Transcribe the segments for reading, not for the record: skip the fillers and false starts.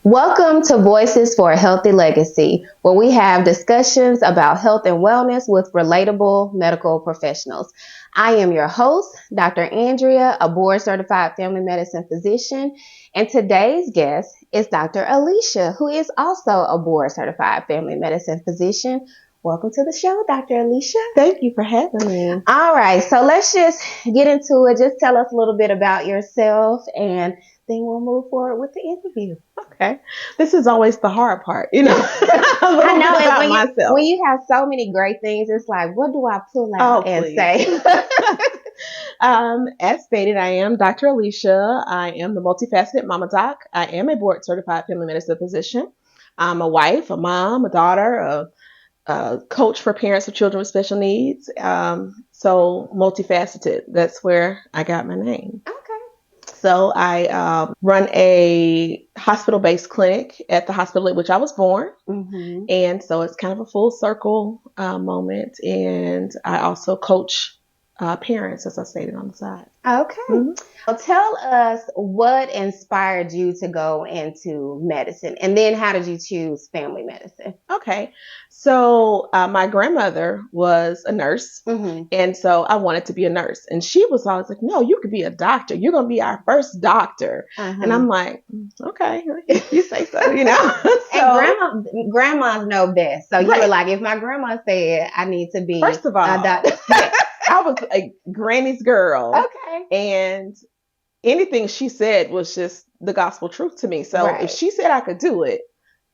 Welcome to Voices for a Healthy Legacy, where we have discussions about health and wellness with relatable medical professionals. I am your host, Dr. Andrea, a board-certified family medicine physician, and today's guest is Dr. Alisha, who is also a board-certified family medicine physician. Welcome to the show, Dr. Alisha. Thank you for having me. All right, so let's just get into it. Just tell us a little bit about yourself, and then we'll move forward with the interview. Okay. This is always the hard part, you know. I know. When you have so many great things, it's like, what do I pull out and say? As stated, I am Dr. Alisha. I am the multifaceted mama doc. I am a board certified family medicine physician. I'm a wife, a mom, a daughter, a coach for parents of children with special needs. So multifaceted. That's where I got my name. Okay. So I run a hospital-based clinic at the hospital at which I was born. Mm-hmm. And so it's kind of a full circle moment. And I also coach parents, as I stated on the side. Okay. Mm-hmm. Well, tell us what inspired you to go into medicine, and then how did you choose family medicine? Okay. So my grandmother was a nurse, Mm-hmm. and so I wanted to be a nurse. And she was always like, no, you could be a doctor. You're going to be our first doctor. Uh-huh. And I'm like, okay, you say so, you know. And grandmas know best. So you Right. were like, if my grandma said I need to be First of all, a doctor. I was a granny's girl. Okay. And anything she said was just the gospel truth to me. So Right. if she said I could do it,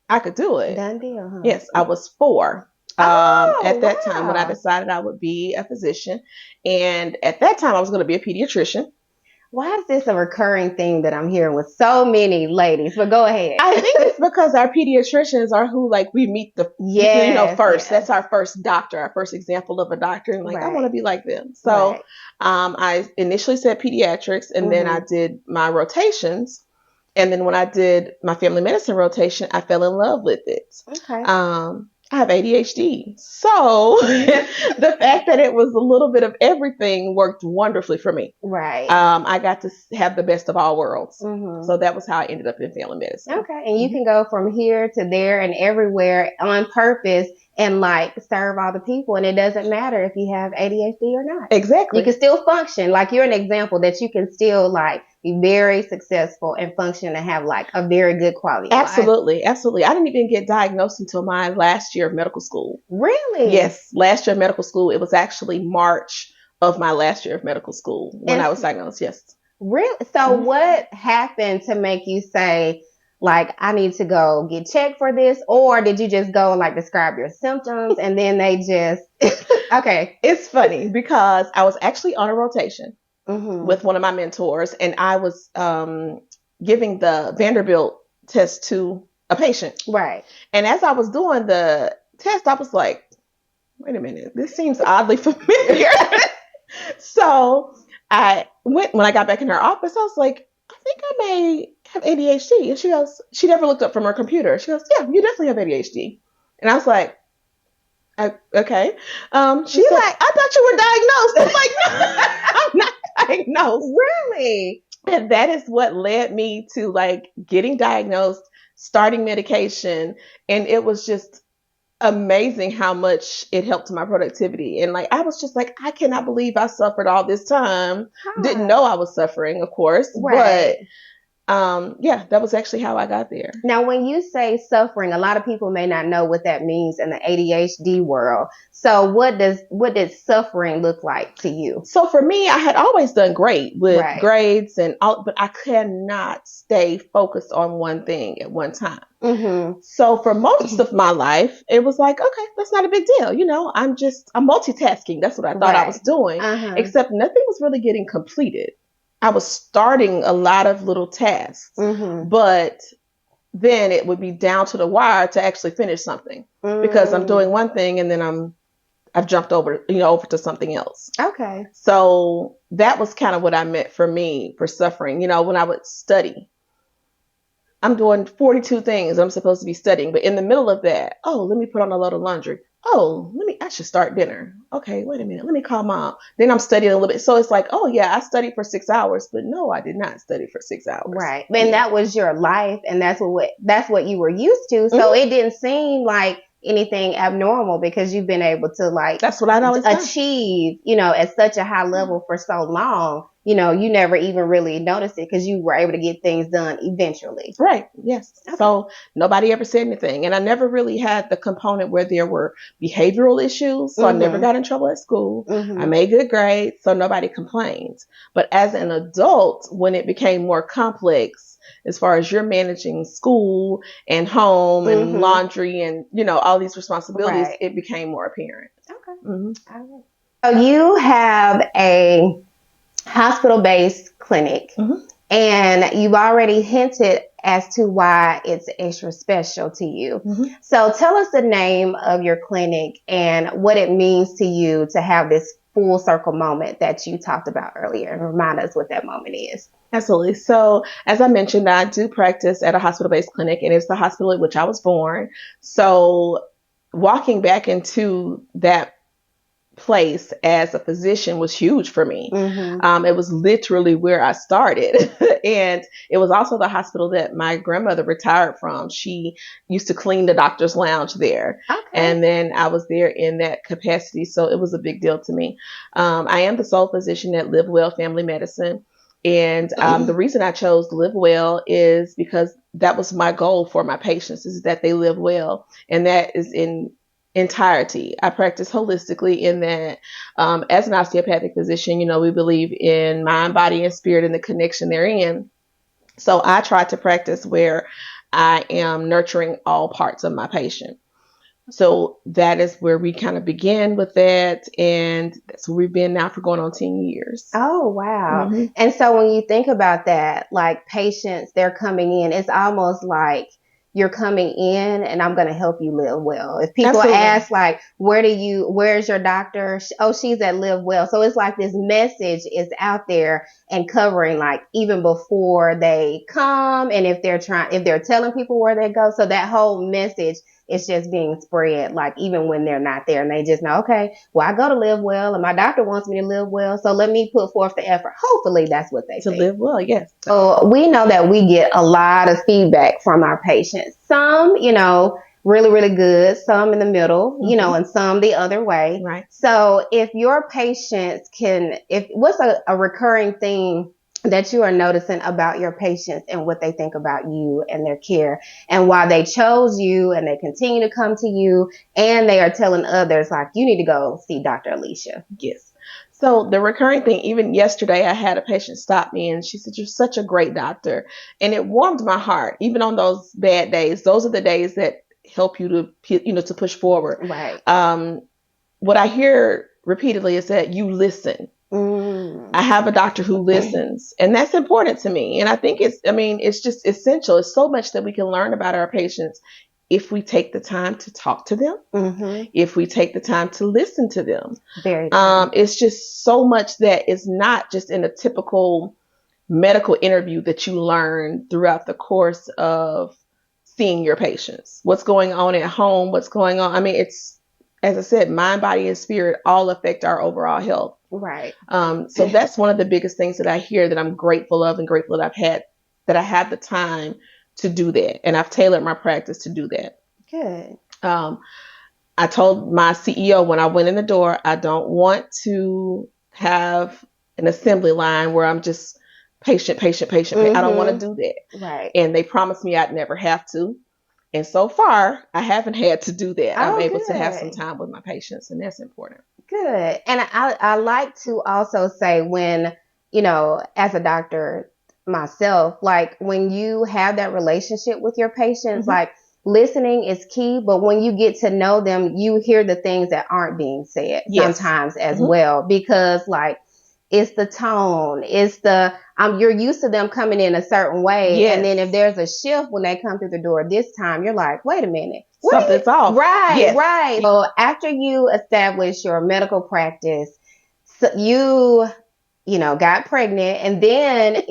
I could do it. Done deal, huh? Yes, I was 4 at that time when I wow. decided I would be a physician. And at that time, I was going to be a pediatrician. Why is this a recurring thing that I'm hearing with so many ladies? But go ahead. I think it's because our pediatricians are who, like, we meet first. Yes. That's our first doctor, our first example of a doctor. And like, I Right. want to be like them. So Right. I initially said pediatrics, and then I did my rotations. And then when I did my family medicine rotation, I fell in love with it. Okay. I have ADHD. So the fact that it was a little bit of everything worked wonderfully for me. Right. I got to have the best of all worlds. Mm-hmm. So that was how I ended up in family medicine. Okay. And you can go from here to there and everywhere on purpose and like serve all the people. And it doesn't matter if you have ADHD or not. Exactly. You can still function. Like you're an example that you can still like be very successful and function and have like a very good quality of life. Absolutely. Absolutely. I didn't even get diagnosed until my last year of medical school. Really? Yes. Last year of medical school. It was actually March of my last year of medical school when I was diagnosed. Yes. Really? So what happened to make you say, like, I need to go get checked for this? Or did you just go and like describe your symptoms and then they just, okay. It's funny because I was actually on a rotation Mm-hmm. with one of my mentors, and I was giving the Vanderbilt test to a patient. Right. And as I was doing the test, I was like, wait a minute, this seems oddly familiar. So when I got back in her office, I was like, I think I may have ADHD. And she goes, she never looked up from her computer. She goes, yeah, you definitely have ADHD. And I was like, okay. She's like, I thought you were diagnosed. I'm like, no, I'm not diagnosed. Really? And that is what led me to like getting diagnosed, starting medication. And it was just amazing how much it helped my productivity. And like, I was just like, I cannot believe I suffered all this time. Didn't know I was suffering, of course, Right. but yeah, that was actually how I got there. Now, when you say suffering, a lot of people may not know what that means in the ADHD world. So what did suffering look like to you? So for me, I had always done great with Right. grades and all, but I cannot stay focused on one thing at one time. Mm-hmm. So for most of my life, it was like, okay, that's not a big deal. You know, I'm multitasking. That's what I thought I Right. was doing, Uh-huh. except nothing was really getting completed. I was starting a lot of little tasks, Mm-hmm. but then it would be down to the wire to actually finish something because I'm doing one thing and then I've jumped over to something else. Okay. So that was kind of what I meant for me for suffering. You know, when I would study, I'm doing 42 things I'm supposed to be studying, but in the middle of that, oh, let me put on a load of laundry. oh, I should start dinner. Okay, wait a minute. Let me call mom. Then I'm studying a little bit. So it's like, oh yeah, I studied for 6 hours, but no, I did not study for 6 hours. Right. And that was your life, and that's what you were used to. So it didn't seem like anything abnormal because you've been able to like that's what I'd always achieve, at such a high level for so long. You never even really noticed it because you were able to get things done eventually. Right. Yes. Okay. So nobody ever said anything. And I never really had the component where there were behavioral issues. So I never got in trouble at school. I made good grades. So nobody complained. But as an adult, when it became more complex, as far as you're managing school and home and laundry and, all these responsibilities, it became more apparent. Okay. So you have a hospital-based clinic, and you've already hinted as to why it's extra special to you. So tell us the name of your clinic and what it means to you to have this full circle moment that you talked about earlier, and remind us what that moment is. Absolutely. So as I mentioned, I do practice at a hospital-based clinic, and it's the hospital at which I was born. So walking back into that place as a physician was huge for me. It was literally where I started. And it was also the hospital that my grandmother retired from. She used to clean the doctor's lounge there. And then I was there in that capacity. So it was a big deal to me. I am the sole physician at Live Well Family Medicine. And the reason I chose Live Well is because that was my goal for my patients, is that they live well. And that is in entirety. I practice holistically in that as an osteopathic physician, we believe in mind, body, and spirit and the connection therein. So I try to practice where I am nurturing all parts of my patient. So that is where we kind of began with that. And that's where we've been now for going on 10 years. Oh, wow. And so when you think about that, like patients, they're coming in, it's almost like you're coming in and I'm going to help you live well. If people ask like, where's your doctor? Oh, she's at Live Well. So it's like this message is out there and covering like even before they come. And if they're telling people where they go. So that whole message is just being spread, like even when they're not there and they just know, okay, well, I go to Live Well and my doctor wants me to live well. So let me put forth the effort. Hopefully that's what they think. Live well. Yes. So we know that we get a lot of feedback from our patients. Some, really, really good. Some in the middle, and some the other way. Right. So if your patients what's a recurring theme that you are noticing about your patients and what they think about you and their care and why they chose you and they continue to come to you and they are telling others like, you need to go see Dr. Alisha. Yes. So the recurring thing, even yesterday, I had a patient stop me and she said, "You're such a great doctor." And it warmed my heart. Even on those bad days, those are the days that help you to push forward. Right. What I hear repeatedly is that you listen. I have a doctor who listens, and that's important to me. And I think it's just essential. It's so much that we can learn about our patients if we take the time to talk to them, if we take the time to listen to them. Very true. It's just so much that is not just in a typical medical interview that you learn throughout the course of seeing your patients. What's going on at home, what's going on. It's, as I said, mind, body, and spirit all affect our overall health. Right. So that's one of the biggest things that I hear that I'm grateful of and grateful that I had the time to do that. And I've tailored my practice to do that. Good. I told my CEO when I went in the door, I don't want to have an assembly line where I'm just patient. I don't want to do that. Right. And they promised me I'd never have to. And so far, I haven't had to do that. I'm able to have some time with my patients, and that's important. Good. And I like to also say when, as a doctor myself, like when you have that relationship with your patients, like listening is key. But when you get to know them, you hear the things that aren't being said sometimes as well, because like it's the tone, it's you're used to them coming in a certain way. And then if there's a shift when they come through the door this time, you're like, wait a minute. Something's off. Right, right. So after you establish your medical practice, so you got pregnant and then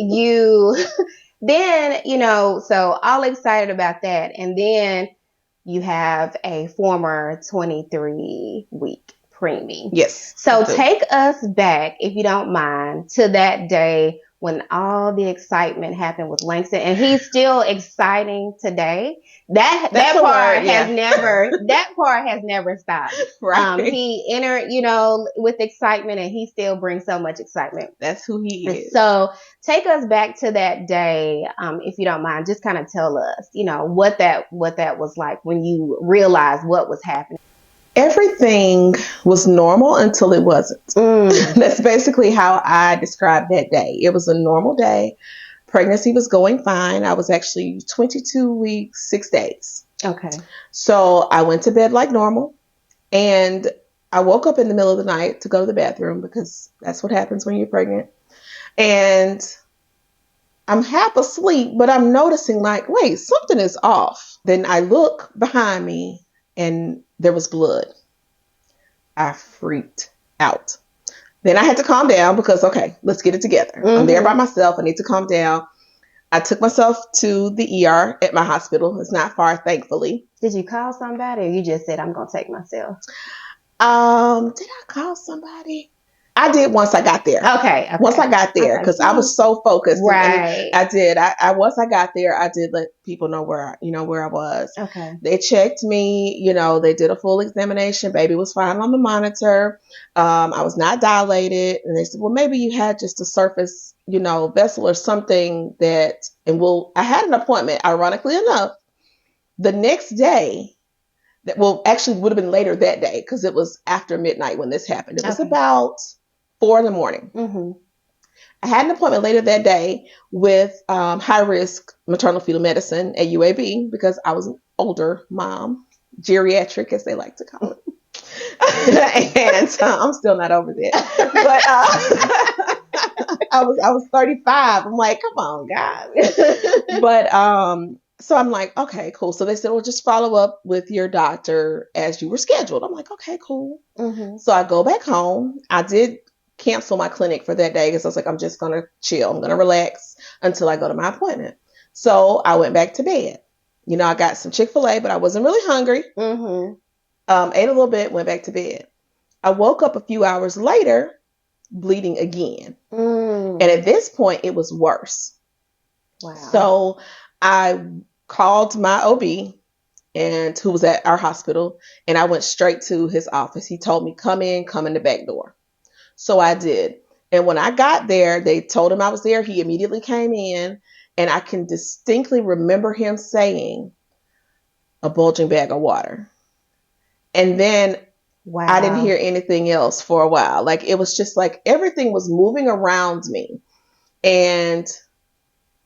so all excited about that. And then you have a former 23-week preemie. Yes. So take us back, if you don't mind, to that day when all the excitement happened with Langston, and he's still exciting today. That part has never stopped. Right. He entered, with excitement, and he still brings so much excitement. That's who he is. So take us back to that day, if you don't mind. Just kind of tell us, what that was like when you realized what was happening. Everything was normal until it wasn't. That's basically how I described that day. It was a normal day. Pregnancy was going fine. I was actually 22 weeks, 6 days. Okay. So I went to bed like normal, and I woke up in the middle of the night to go to the bathroom because that's what happens when you're pregnant. And I'm half asleep, but I'm noticing like, wait, something is off. Then I look behind me and there was blood. I freaked out. Then I had to calm down because, okay, let's get it together. I'm there by myself. I need to calm down. I took myself to the ER at my hospital. It's not far, thankfully. Did you call somebody, or you just said, I'm going to take myself? Did I call somebody? I did once I got there. Okay. Once I got there, because I was so focused. Right. I did. Once I got there, I did let people know where I was. Okay. They checked me. They did a full examination. Baby was fine on the monitor. I was not dilated, and they said, well, maybe you had just a surface, vessel or something that. And I had an appointment. Ironically enough, the next day. Actually would have been later that day because it was after midnight when this happened. It was about 4 a.m. I had an appointment later that day with high risk maternal fetal medicine at UAB because I was an older mom, geriatric as they like to call it. And I'm still not over that. But I was 35. I'm like, come on, God. But so I'm like, okay, cool. So they said, well, just follow up with your doctor as you were scheduled. I'm like, okay, cool. So I go back home. I did cancel my clinic for that day because I was like, I'm just going to chill. I'm going to relax until I go to my appointment. So I went back to bed. I got some Chick-fil-A, but I wasn't really hungry. Ate a little bit, went back to bed. I woke up a few hours later, bleeding again. And at this point, it was worse. Wow. So I called my OB and who was at our hospital, and I went straight to his office. He told me, come in the back door. So I did. And when I got there, they told him I was there. He immediately came in, and I can distinctly remember him saying, a bulging bag of water. And then I didn't hear anything else for a while. Like, it was just like everything was moving around me. And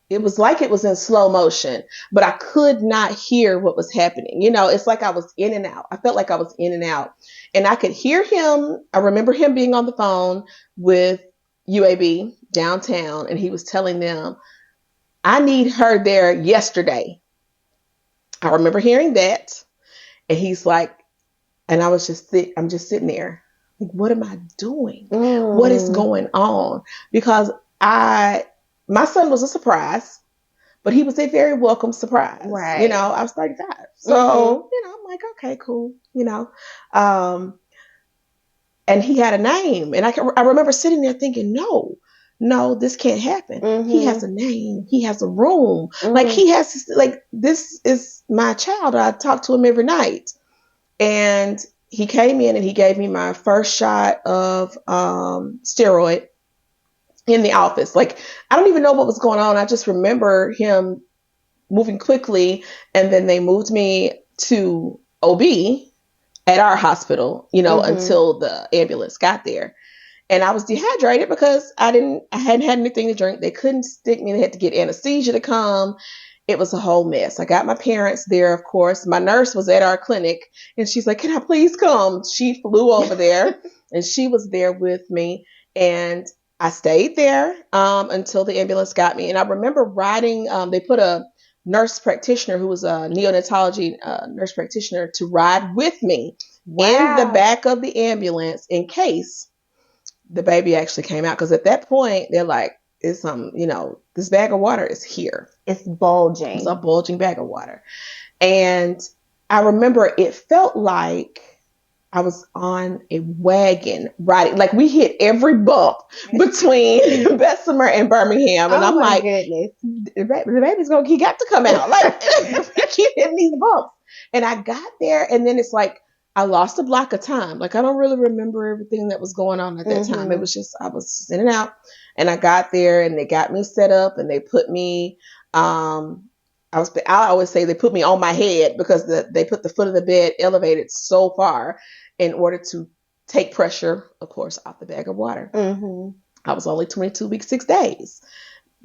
it was like it was in slow motion, but I could not hear what was happening. It's like I was in and out. I felt like I was in and out, and I could hear him. I remember him being on the phone with UAB downtown, and he was telling them, I need her there yesterday. I remember hearing that, and he's like, and I was I'm just sitting there. Like, what am I doing? What is going on? Because my son was a surprise, but he was a very welcome surprise. Right. I was 35. So, I'm like, okay, cool. And he had a name. And I remember sitting there thinking, no, this can't happen. He has a name. He has a room. Like, this is my child. I talk to him every night. And he came in and he gave me my first shot of steroid in the office. Like, I don't even know what was going on. I just remember him moving quickly, and then they moved me to OB at our hospital, until the ambulance got there. And I was dehydrated because I hadn't had anything to drink. They couldn't stick me. They had to get anesthesia to come. It was a whole mess. I got my parents there, of course. My nurse was at our clinic, and she's like, can I please come? She flew over there, and she was there with me. And I stayed there until the ambulance got me. And I remember riding, they put a nurse practitioner who was a neonatology nurse practitioner to ride with me in the back of the ambulance in case the baby actually came out. Because at that point, they're like, it's this bag of water is here. It's bulging. It's a bulging bag of water. And I remember it felt like I was on a wagon riding, like we hit every bump between Bessemer and Birmingham. And Oh I'm my like, goodness. the baby's going, he got to come out. Like, we keep hitting these bumps. And I got there, and then it's like, I lost a block of time. Like, I don't really remember everything that was going on at that time. It was just, I was in and out. And I got there, and they got me set up, and they put me, I always say they put me on my head because they put the foot of the bed elevated so far in order to take pressure, of course, off the bag of water. I was only 22 weeks, 6 days.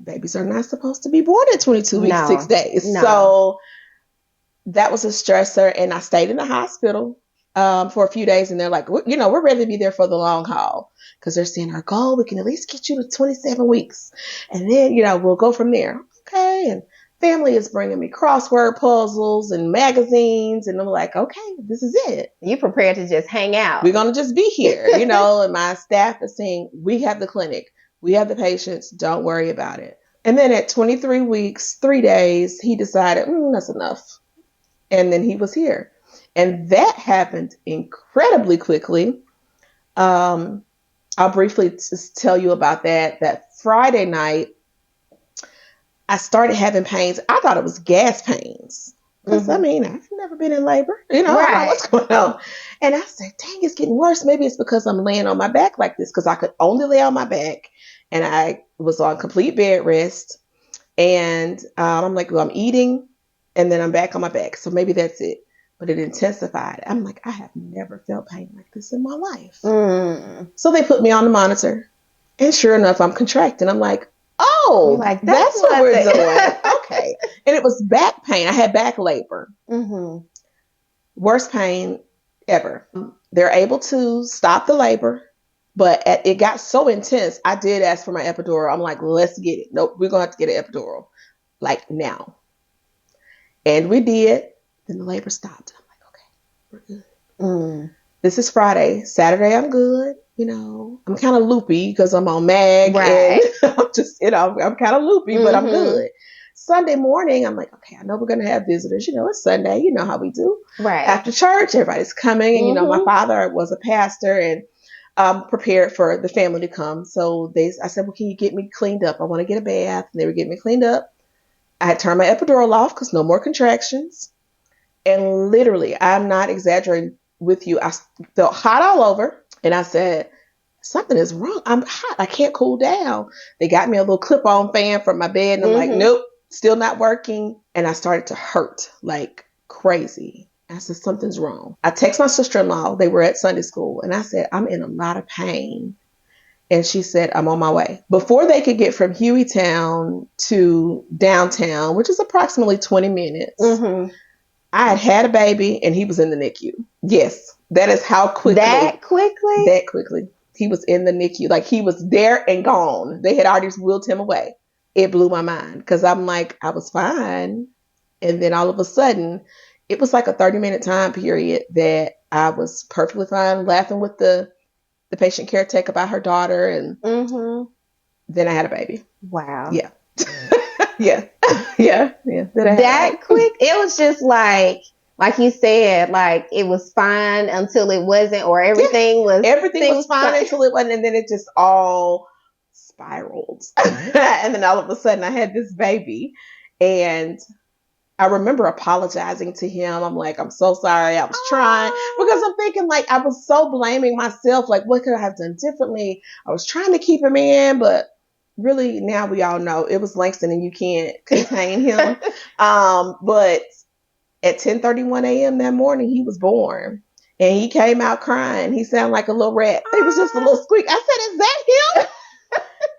Babies are not supposed to be born at 22 weeks, 6 days. No. So that was a stressor. And I stayed in the hospital for a few days. And they're like, we're ready to be there for the long haul. Because they're saying our goal, we can at least get you to 27 weeks. And then, we'll go from there. Okay. And family is bringing me crossword puzzles and magazines. And I'm like, okay, this is it. You prepared to just hang out. We're going to just be here, and my staff is saying, we have the clinic. We have the patients. Don't worry about it. And then at 23 weeks, 3 days, he decided, that's enough. And then he was here. And that happened incredibly quickly. I'll briefly just tell you about that. That Friday night, I started having pains. I thought it was gas pains. Because, I've never been in labor. I don't know what's going on. And I said, dang, it's getting worse. Maybe it's because I'm laying on my back like this, because I could only lay on my back. And I was on complete bed rest. And I'm like, well, I'm eating, and then I'm back on my back. So maybe that's it. But it intensified. I'm like, I have never felt pain like this in my life. So they put me on the monitor. And sure enough, I'm contracting. I'm like, oh, like, that's what we're doing. Okay. And it was back pain. I had back labor. Worst pain ever. They're able to stop the labor, but it got so intense. I did ask for my epidural. I'm like, let's get it. Nope, we're going to have to get an epidural. Like now. And we did. Then the labor stopped. I'm like, okay, we're good. This is Friday. Saturday, I'm good. I'm kind of loopy because I'm on MAG. Right. And I'm just, I'm kind of loopy, but I'm good. Sunday morning, I'm like, okay, I know we're going to have visitors. It's Sunday. You know how we do. Right. After church, everybody's coming. And, my father was a pastor and prepared for the family to come. So I said, well, can you get me cleaned up? I want to get a bath. And they were getting me cleaned up. I had turned my epidural off because no more contractions. And literally, I'm not exaggerating with you. I felt hot all over. And I said, something is wrong. I'm hot. I can't cool down. They got me a little clip-on fan from my bed. And I'm like, nope, still not working. And I started to hurt like crazy. I said, something's wrong. I text my sister-in-law. They were at Sunday school. And I said, I'm in a lot of pain. And she said, I'm on my way. Before they could get from Hueytown to downtown, which is approximately 20 minutes, I had a baby and he was in the NICU. Yes, that is how quickly. That quickly? That quickly. He was in the NICU. Like, he was there and gone. They had already wheeled him away. It blew my mind because I'm like, I was fine. And then all of a sudden, it was like a 30-minute time period that I was perfectly fine, laughing with the patient caretaker about her daughter. And then I had a baby. Wow. Yeah. Yeah. That quick? It was just like you said, like it was fine until it wasn't, or everything was fine until it wasn't, and then it just all spiraled. And then all of a sudden I had this baby, and I remember apologizing to him. I'm like, I'm so sorry. I was trying, because I'm thinking, like, I was so blaming myself. Like, what could I have done differently? I was trying to keep him in, but really now we all know it was Langston and you can't contain him. But at 10:31 a.m. that morning, he was born, and he came out crying. He sounded like a little rat. It was just a little squeak. I said, is that him?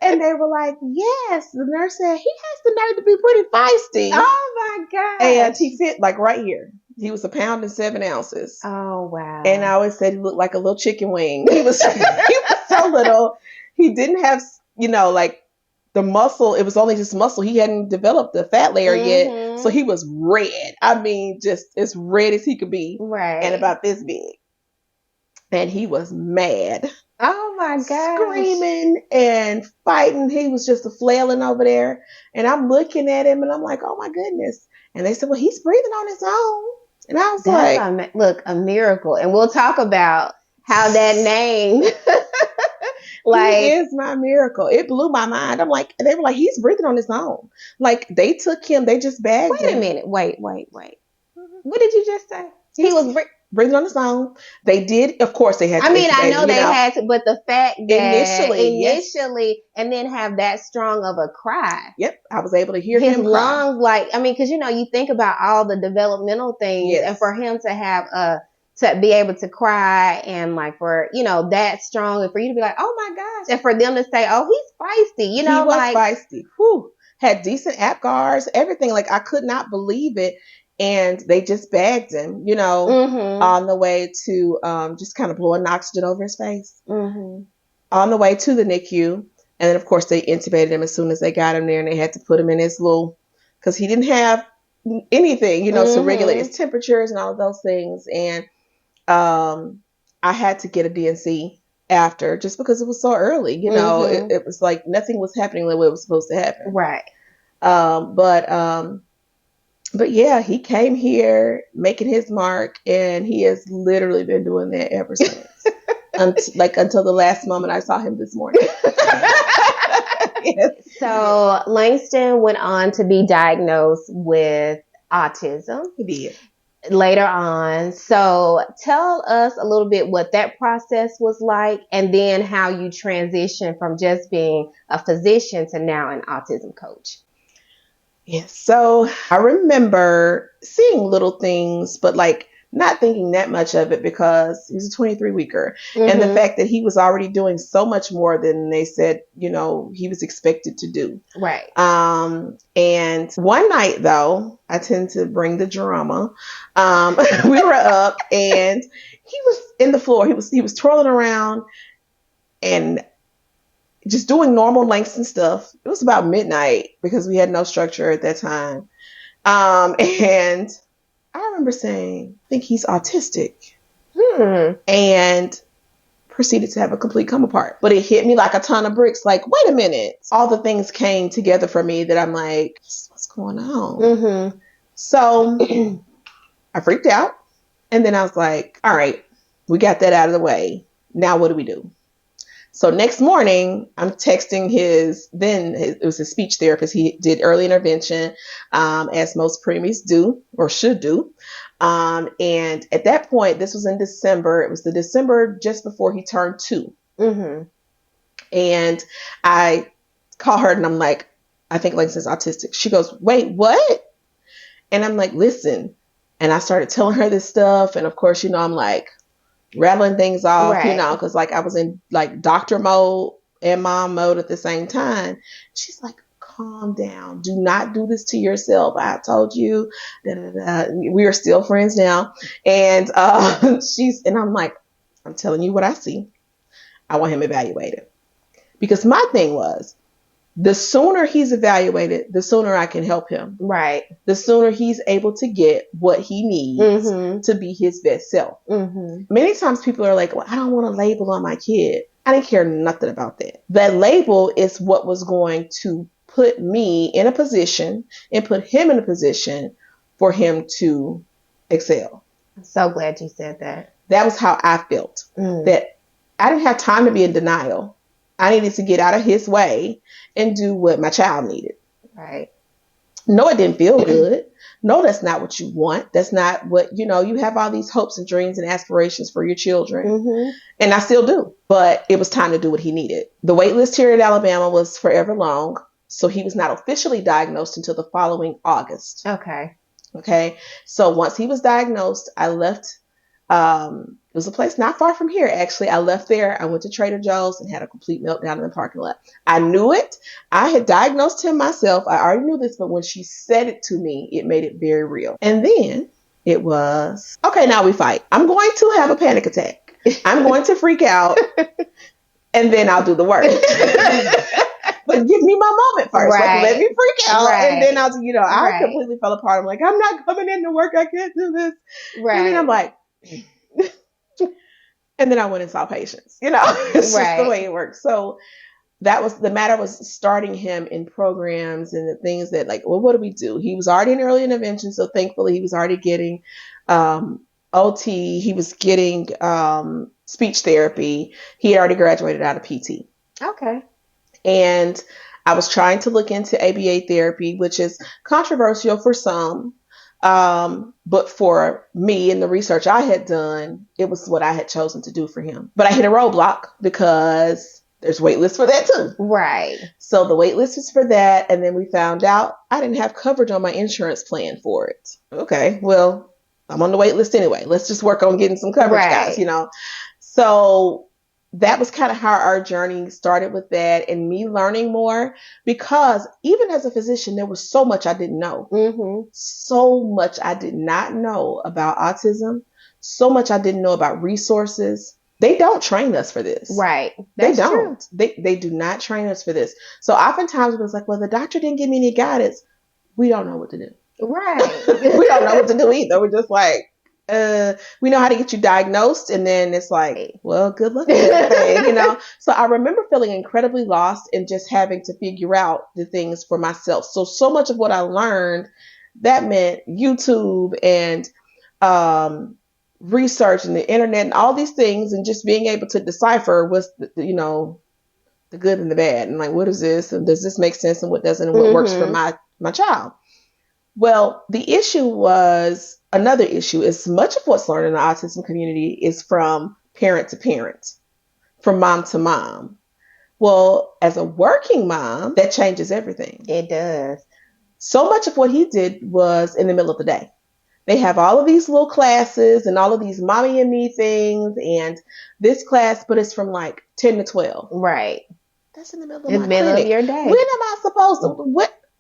And they were like, yes. The nurse said, he has the nerve to be pretty feisty. Oh my God. And he fit like right here. He was 1 pound and 7 ounces. Oh wow. And I always said he looked like a little chicken wing. He was so little. He didn't have, like the muscle. It was only just muscle. He hadn't developed the fat layer yet. So he was red. I mean, just as red as he could be. Right. And about this big. And he was mad. Oh my God. Screaming and fighting. He was just flailing over there. And I'm looking at him and I'm like, oh my goodness. And they said, well, he's breathing on his own. And I was like, a miracle. And we'll talk about how that name, he is my miracle. It blew my mind. I'm like, they were like, he's breathing on his own. Like, they took him, they just bagged him. Wait a minute. Wait. What did you just say? He was breathing on his own. They did, of course, they had to. I mean, I know they had to, but the fact that initially and then have that strong of a cry. Yep, I was able to hear his him lungs, cry. Because you think about all the developmental things, and for him to have to be able to cry and for that strong, and for you to be like, oh my gosh, and for them to say, oh, he's feisty, he was feisty. Whew. Had decent APGARs, everything. Like, I could not believe it. And they just bagged him, on the way to just kind of blowing oxygen over his face. On the way to the NICU. And then, of course, they intubated him as soon as they got him there. And they had to put him in his because he didn't have anything, to regulate his temperatures and all of those things. And I had to get a DNC after, just because it was so early. It was like nothing was happening the way it was supposed to happen. Right. But yeah, he came here making his mark, and he has literally been doing that ever since. Until the last moment I saw him this morning. Yes. So Langston went on to be diagnosed with autism. He did. Later on. So tell us a little bit what that process was like, and then how you transitioned from just being a physician to now an autism coach. Yes. So I remember seeing little things, but not thinking that much of it, because he was a 23-weeker. And the fact that he was already doing so much more than they said, he was expected to do. Right. And one night, though, I tend to bring the drama. We were up, and he was in the floor. He was twirling around and just doing normal Langston stuff. It was about midnight because we had no structure at that time. And I remember saying, I think he's autistic. And proceeded to have a complete come apart. But it hit me like a ton of bricks. Like, wait a minute. All the things came together for me that I'm like, what's going on? So I freaked out. And then I was like, all right, we got that out of the way. Now what do we do? So next morning, I'm texting it was his speech therapist. He did early intervention, as most preemies do or should do. And at that point, this was in December. It was the December just before he turned 2. And I call her and I'm like, I think Langston's autistic. She goes, wait, what? And I'm like, listen. And I started telling her this stuff. And of course, I'm like, rattling things off, because I was in doctor mode and mom mode at the same time. She's like, calm down. Do not do this to yourself. I told you. We are still friends now. And and I'm like, I'm telling you what I see. I want him evaluated. Because my thing was, the sooner he's evaluated, the sooner I can help him. Right. The sooner he's able to get what he needs to be his best self. Many times people are like, well, I don't want a label on my kid. I didn't care nothing about that. That label is what was going to put me in a position and put him in a position for him to excel. I'm so glad you said that. That was how I felt. That I didn't have time to be in denial. I needed to get out of his way and do what my child needed. Right. No, it didn't feel good. No, that's not what you want. That's not what, you have all these hopes and dreams and aspirations for your children. And I still do. But it was time to do what he needed. The wait list here at Alabama was forever long. So he was not officially diagnosed until the following August. Okay. So once he was diagnosed, I left. It was a place not far from here, actually. I left there. I went to Trader Joe's and had a complete meltdown in the parking lot. I knew it. I had diagnosed him myself. I already knew this, but when she said it to me, it made it very real. And then it was, okay, now we fight. I'm going to have a panic attack. I'm going to freak out, and then I'll do the work. But give me my moment first. Right. Let me freak out. Right. And then I completely fell apart. I'm like, I'm not coming into work. I can't do this. Right. And then I'm like, and then I went and saw patients. It's just the way it works. So the matter was starting him in programs and the things that like, well, what do we do? He was already in early intervention. So thankfully he was already getting, OT. He was getting, speech therapy. He had already graduated out of PT. Okay. And I was trying to look into ABA therapy, which is controversial for some. But for me and the research I had done, it was what I had chosen to do for him. But I hit a roadblock because there's wait lists for that too. Right. So the wait list is for that. And then we found out I didn't have coverage on my insurance plan for it. Okay, well, I'm on the wait list anyway. Let's just work on getting some coverage, guys, you know. So that was kind of how our journey started with that and me learning more, because even as a physician, there was so much I didn't know. Mm-hmm. So much I did not know about autism. So much I didn't know about resources. They don't train us for this. Right. They don't. True. They do not train us for this. So oftentimes it was like, well, the doctor didn't give me any guidance. We don't know what to do. Right. We don't know what to do either. We're just like, we know how to get you diagnosed, and then it's like, well, good luck with everything, you know. So I remember feeling incredibly lost and just having to figure out the things for myself. So much of what I learned, that meant YouTube and research and the internet and all these things, and just being able to decipher what's you know, the good and the bad, and like, what is this, and does this make sense, and what doesn't, and what works for my child. Well, the issue was, another issue is much of what's learned in the autism community is from parent to parent, from mom to mom. Well, as a working mom, that changes everything. It does. So much of what he did was in the middle of the day. They have all of these little classes and all of these mommy and me things and this class, but it's from like 10 to 12. Right. That's in the middle of my clinic. Of your day. When am I supposed to,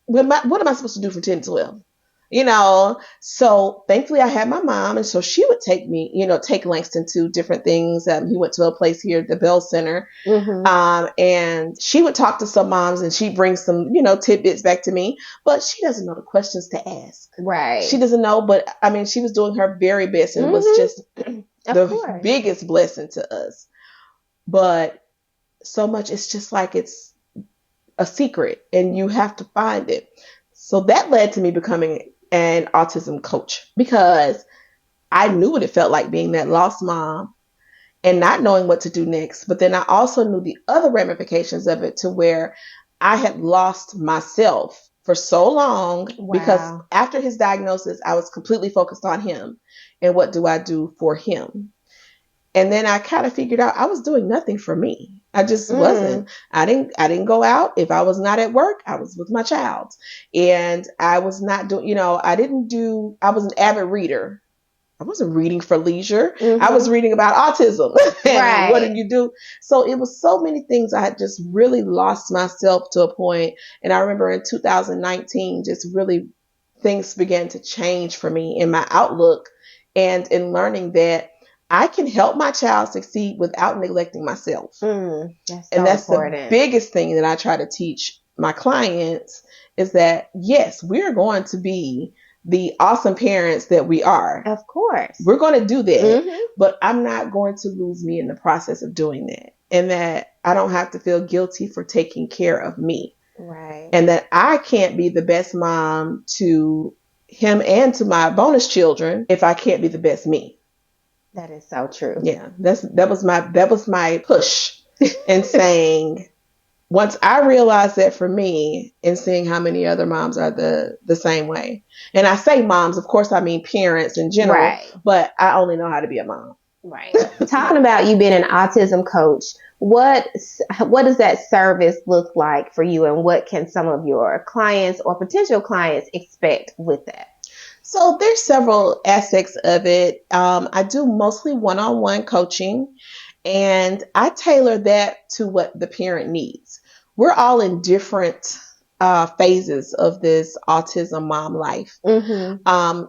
what am I supposed to do from 10 to 12? You know, so thankfully I had my mom, and so she would take me, you know, take Langston to different things. He went to a place here, the Bell Center, and she would talk to some moms, and she'd bring some, you know, tidbits back to me, but she doesn't know the questions to ask. Right. She doesn't know, but I mean, she was doing her very best, and it was just the biggest blessing to us. But so much, it's just like it's a secret, and you have to find it. So that led to me becoming an autism coach, because I knew what it felt like being that lost mom and not knowing what to do next. But then I also knew the other ramifications of it, to where I had lost myself for so long. Because after his diagnosis, I was completely focused on him and what do I do for him. And then I kind of figured out I was doing nothing for me. I just wasn't. I didn't go out. If I was not at work, I was with my child. And I was not doing, you know, I was an avid reader. I wasn't reading for leisure. I was reading about autism. And what did you do? So it was so many things. I had just really lost myself to a point. And I remember in 2019, just really things began to change for me in my outlook, and in learning that I can help my child succeed without neglecting myself. That's the biggest thing that I try to teach my clients, is that, yes, we're going to be the awesome parents that we are. Of course. We're going to do that, but I'm not going to lose me in the process of doing that. And that I don't have to feel guilty for taking care of me. Right. And that I can't be the best mom to him and to my bonus children if I can't be the best me. That is so true. Yeah, that was my push in saying, once I realized that for me, and seeing how many other moms are the same way. And I say moms, of course, I mean parents in general, but I only know how to be a mom. Right. Talking about you being an autism coach, what does that service look like for you, and what can some of your clients or potential clients expect with that? So there's several aspects of it. I do mostly one-on-one coaching, and I tailor that to what the parent needs. We're all in different phases of this autism mom life.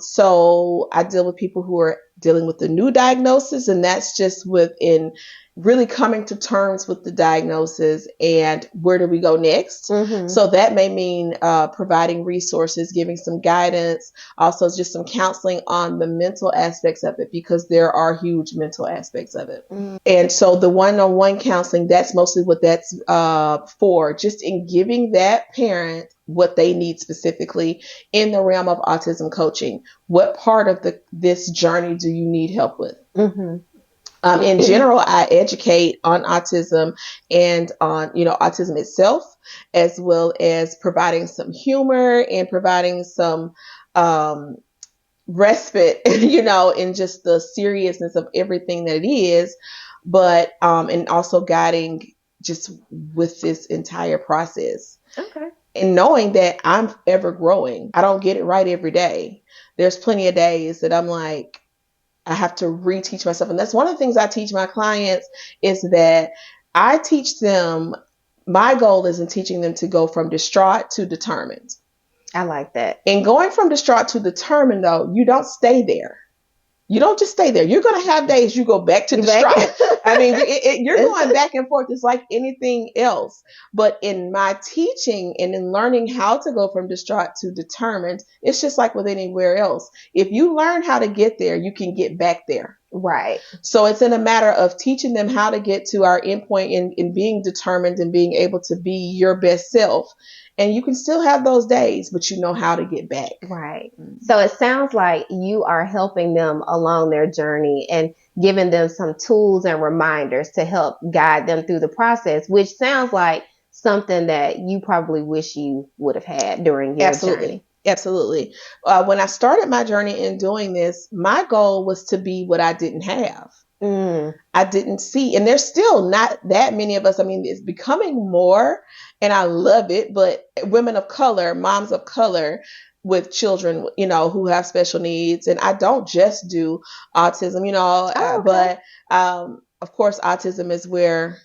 So I deal with people who are dealing with the new diagnosis, and that's just within really coming to terms with the diagnosis and where do we go next. So that may mean providing resources, giving some guidance, also just some counseling on the mental aspects of it, because there are huge mental aspects of it. And so the one-on-one counseling, that's mostly what that's for, just in giving that parent what they need specifically in the realm of autism coaching. What part of this journey do you need help with? In general, I educate on autism and on, autism itself, as well as providing some humor and providing some respite, in just the seriousness of everything that it is, but and also guiding just with this entire process. Okay. And knowing that I'm ever growing. I don't get it right every day. There's plenty of days that I'm like, I have to reteach myself. And that's one of the things I teach my clients, is that I teach them, my goal is in teaching them to go from distraught to determined. I like that. And going from distraught to determined, though, you don't stay there. You don't just stay there. You're going to have days you go back to distraught. I mean, you're going back and forth. It's like anything else. But in my teaching and in learning how to go from distraught to determined, it's just like with anywhere else. If you learn how to get there, you can get back there. Right. So it's in a matter of teaching them how to get to our endpoint in being determined and being able to be your best self. And you can still have those days, but you know how to get back. Right. So it sounds like you are helping them along their journey and giving them some tools and reminders to help guide them through the process, which sounds like something that you probably wish you would have had during your journey. Absolutely. When I started my journey in doing this, my goal was to be what I didn't have. I didn't see, and there's still not that many of us. I mean, it's becoming more, and I love it, but women of color, moms of color with children, who have special needs. And I don't just do autism, but of course, autism is where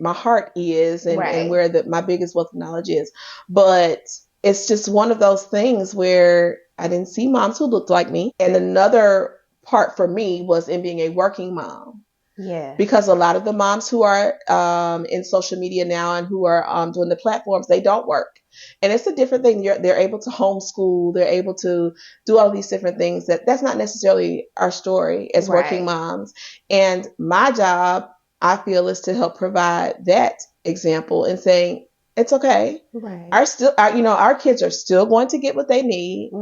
my heart is, and where my biggest wealth of knowledge is. But it's just one of those things where I didn't see moms who looked like me. And another part for me was in being a working mom. Yeah. Because a lot of the moms who are in social media now and who are doing the platforms, they don't work. And it's a different thing. They're able to homeschool. They're able to do all these different things. That's not necessarily our story as working moms. And my job, I feel, is to help provide that example and saying, it's okay. Right. Our kids are still going to get what they need.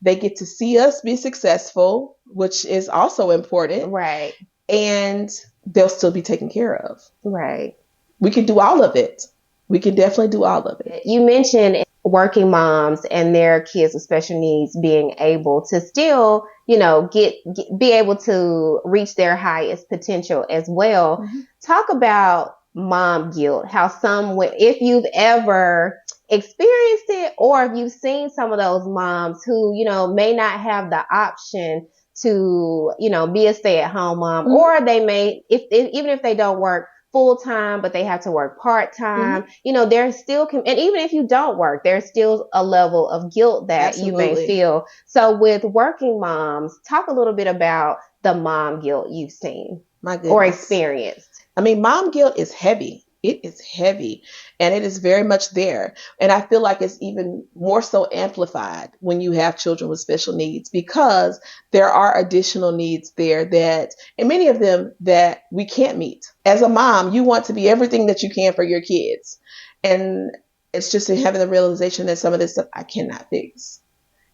They get to see us be successful, which is also important. Right. And they'll still be taken care of. Right. We can do all of it. We can definitely do all of it. You mentioned working moms and their kids with special needs being able to still, be able to reach their highest potential as well. Talk about mom guilt, how if you've ever experienced it, or if you've seen some of those moms who, may not have the option to, be a stay-at-home mom, or they may, even if they don't work full-time, but they have to work part-time, there's still, and even if you don't work, there's still a level of guilt that you may feel. So with working moms, talk a little bit about the mom guilt you've seen or experienced. I mean, mom guilt is heavy. It is heavy, and it is very much there. And I feel like it's even more so amplified when you have children with special needs, because there are additional needs there and many of them that we can't meet. As a mom, you want to be everything that you can for your kids. And it's just having the realization that some of this stuff I cannot fix.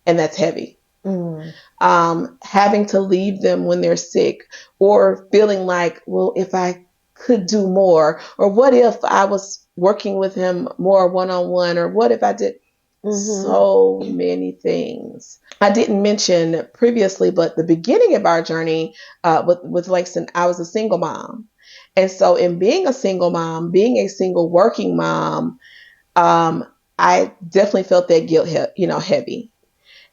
And that's heavy. Having to leave them when they're sick, or feeling like, well, if I could do more, or what if I was working with him more one-on-one, or what if I did so many things. I didn't mention previously, but the beginning of our journey with Langston, I was a single mom. And so in being a single mom, being a single working mom, I definitely felt that guilt, heavy.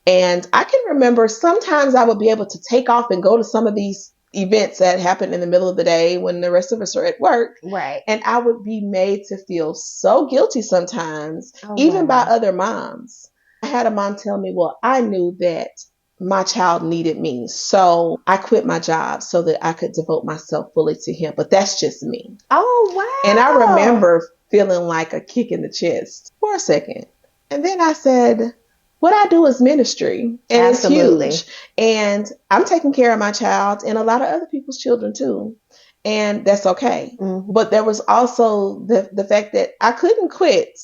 And I can remember sometimes I would be able to take off and go to some of these events that happen in the middle of the day when the rest of us are at work. Right. And I would be made to feel so guilty sometimes, even by other moms. I had a mom tell me, well, I knew that my child needed me. So I quit my job so that I could devote myself fully to him. But that's just me. Oh, wow. And I remember feeling like a kick in the chest for a second. And then I said, what I do is ministry. And Absolutely. it's huge. And I'm taking care of my child and a lot of other people's children too. And that's okay. Mhm. But there was also the fact that I couldn't quit.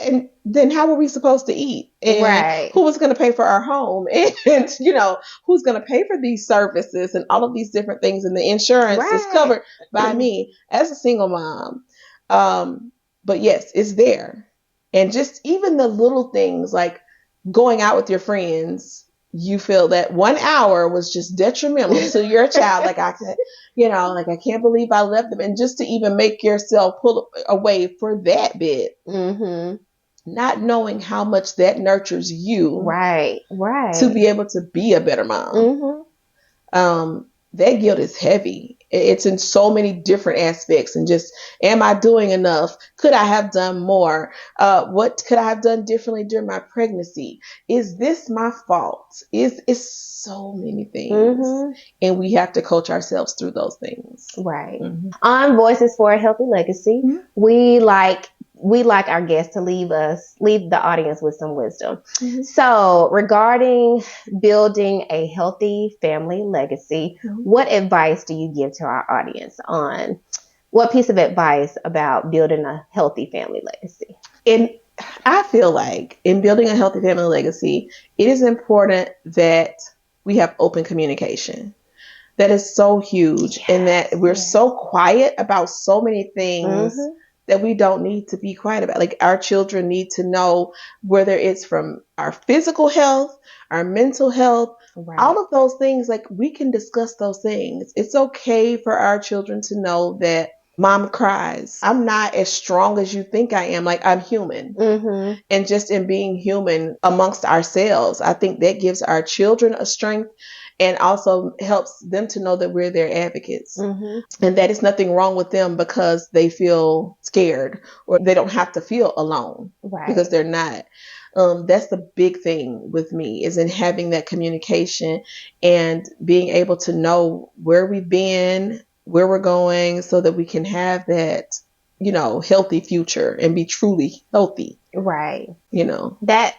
And then how were we supposed to eat? And Right. who was going to pay for our home? And, you know, who's going to pay for these services and all of these different things? And the insurance is Right. covered by me as a single mom. But yes, it's there. And just even the little things like going out with your friends, you feel that 1 hour was just detrimental to your child. Like I could, you know, like I can't believe I left them. And just to even make yourself pull away for that bit. Mm-hmm. Not knowing how much that nurtures you, Right. to be able to be a better mom. Mm-hmm. That guilt is heavy. It's in so many different aspects, and just, am I doing enough? Could I have done more? What could I have done differently during my pregnancy? Is this my fault? It's so many things, Mm-hmm. and we have to coach ourselves through those things. Right. Mm-hmm. On Voices for a Healthy Legacy, Mm-hmm. we like our guests to leave the audience with some wisdom. Mm-hmm. So, regarding building a healthy family legacy, Mm-hmm. what advice do you give to our audience on what piece of advice about building a healthy family legacy? And I feel like in building a healthy family legacy, it is important that we have open communication. That is so huge. Yes, and that we're yes. so quiet about so many things Mm-hmm. that we don't need to be quiet about. Like our children need to know, whether it's from our physical health, our mental health, Right. all of those things, like we can discuss those things. It's okay for our children to know that mom cries. I'm not as strong as you think I am. Like I'm human. Mm-hmm. And just in being human amongst ourselves, I think that gives our children a strength and also helps them to know that we're their advocates. Mm-hmm. And that is nothing wrong with them because they feel scared or they don't have to feel alone. Right. Because they're not. That's the big thing with me, is in having that communication and being able to know where we've been, where we're going, so that we can have that, healthy future and be truly healthy. Right. That,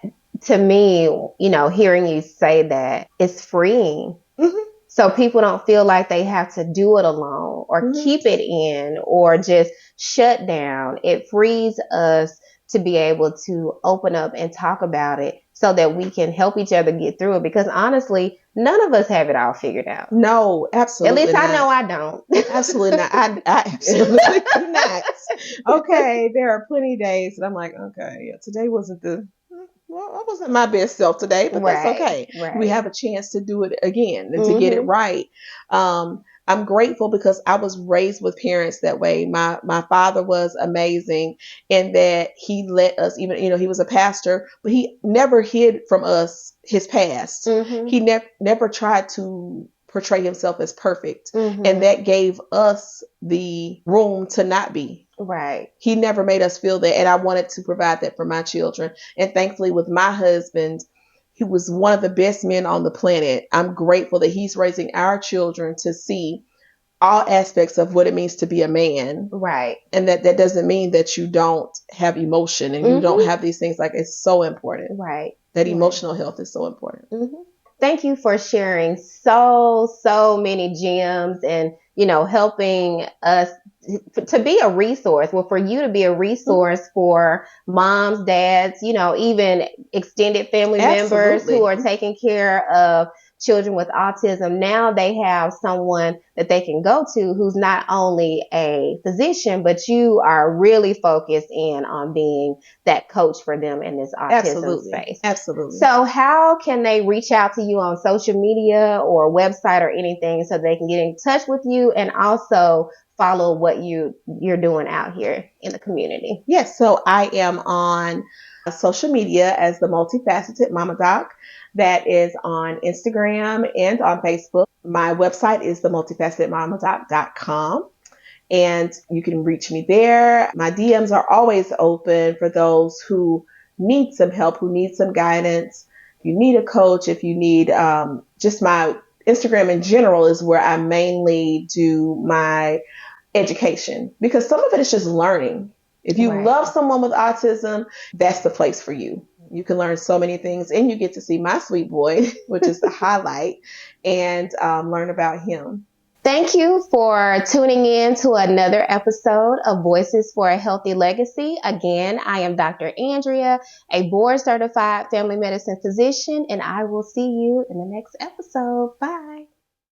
to me, hearing you say that, is freeing. Mm-hmm. So people don't feel like they have to do it alone or Mm-hmm. keep it in or just shut down. It frees us to be able to open up and talk about it so that we can help each other get through it. Because honestly, none of us have it all figured out. No, absolutely At least not. I know I don't. Absolutely not. I absolutely do not. Okay, there are plenty of days that I'm like, okay, yeah, today wasn't I wasn't my best self today, but Right, that's okay. right. We have a chance to do it again and to get it right. I'm grateful because I was raised with parents that way. My father was amazing in that he let us, even, he was a pastor, but he never hid from us his past. Mm-hmm. He never tried to portray himself as perfect. Mm-hmm. And that gave us the room to not be. Right. He never made us feel that. And I wanted to provide that for my children. And thankfully with my husband, he was one of the best men on the planet. I'm grateful that he's raising our children to see all aspects of what it means to be a man. Right. And that doesn't mean that you don't have emotion and you don't have these things. Like, it's so important. Right. That emotional health is so important. Mm-hmm. Thank you for sharing so many gems and, helping us to be a resource. Well, for you to be a resource for moms, dads, even extended family members who are taking care of children with autism. Now they have someone that they can go to who's not only a physician, but you are really focused in on being that coach for them in this autism space. Absolutely. So how can they reach out to you on social media or website or anything so they can get in touch with you and also follow what you're doing out here in the community? Yes. So I am on social media as the Multifaceted Mama Doc. That is on Instagram and on Facebook. My website is themultifacetedmamadoc.com. And you can reach me there. My DMs are always open for those who need some help, who need some guidance. you need a coach, if you need just my Instagram in general is where I mainly do my education, because some of it is just learning. If you Right. love someone with autism, that's the place for you. You can learn so many things, and you get to see my sweet boy, which is the highlight, and learn about him. Thank you for tuning in to another episode of Voices for a Healthy Legacy. Again, I am Dr. Andrea, a board certified family medicine physician, and I will see you in the next episode. Bye.